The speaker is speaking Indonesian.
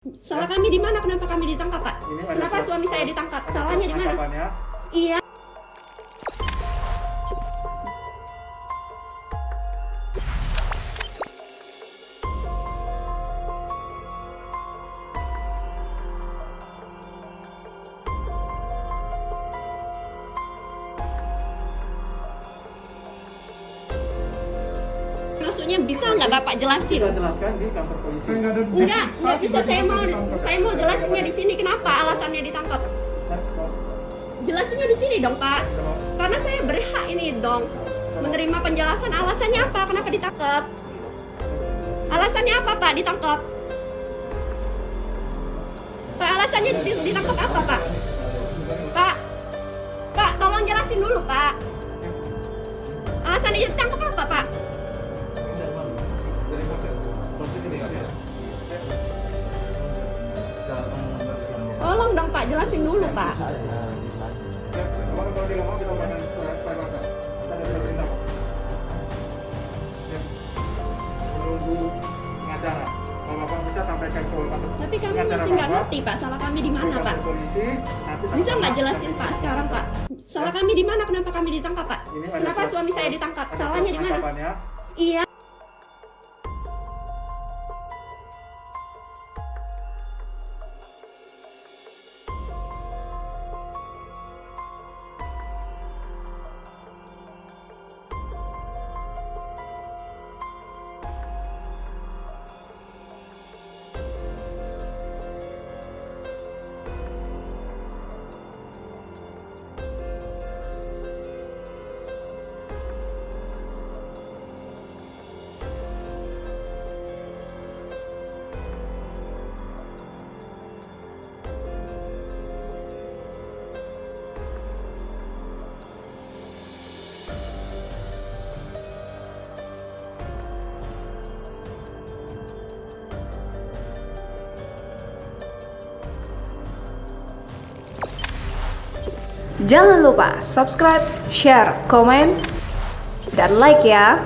Salah kami di mana? Kenapa kami ditangkap, Pak? Kenapa suami saya ditangkap? Salahnya di mana? Iya. Maksudnya bisa nggak Bapak jelasin? Kita jelaskan di kantor polisi. Nggak bisa. Saya mau jelasinnya di sini. Kenapa alasannya ditangkap? Jelasinnya di sini dong, Pak. Karena saya berhak ini dong menerima penjelasan. Alasannya apa? Kenapa ditangkap? Alasannya apa, Pak? Ditangkap? Pak, alasannya ditangkap apa, Pak? Pak, tolong jelasin dulu, Pak. Alasannya ditangkap apa, Pak? Tolong dong, Pak, jelasin dulu, Pak. Menunggu pengacara. Kalau Bapak bisa sampaikan ke Tapi kami masih nggak ngerti, Pak. Salah kami di mana, Pak? polisi. Bisa nggak jelasin, Pak, sekarang, Pak? Salah kami di mana? Kenapa kami ditangkap, Pak? Kenapa suami saya ditangkap? Salahnya di mana? Iya. Jangan lupa subscribe, share, komen, dan like ya.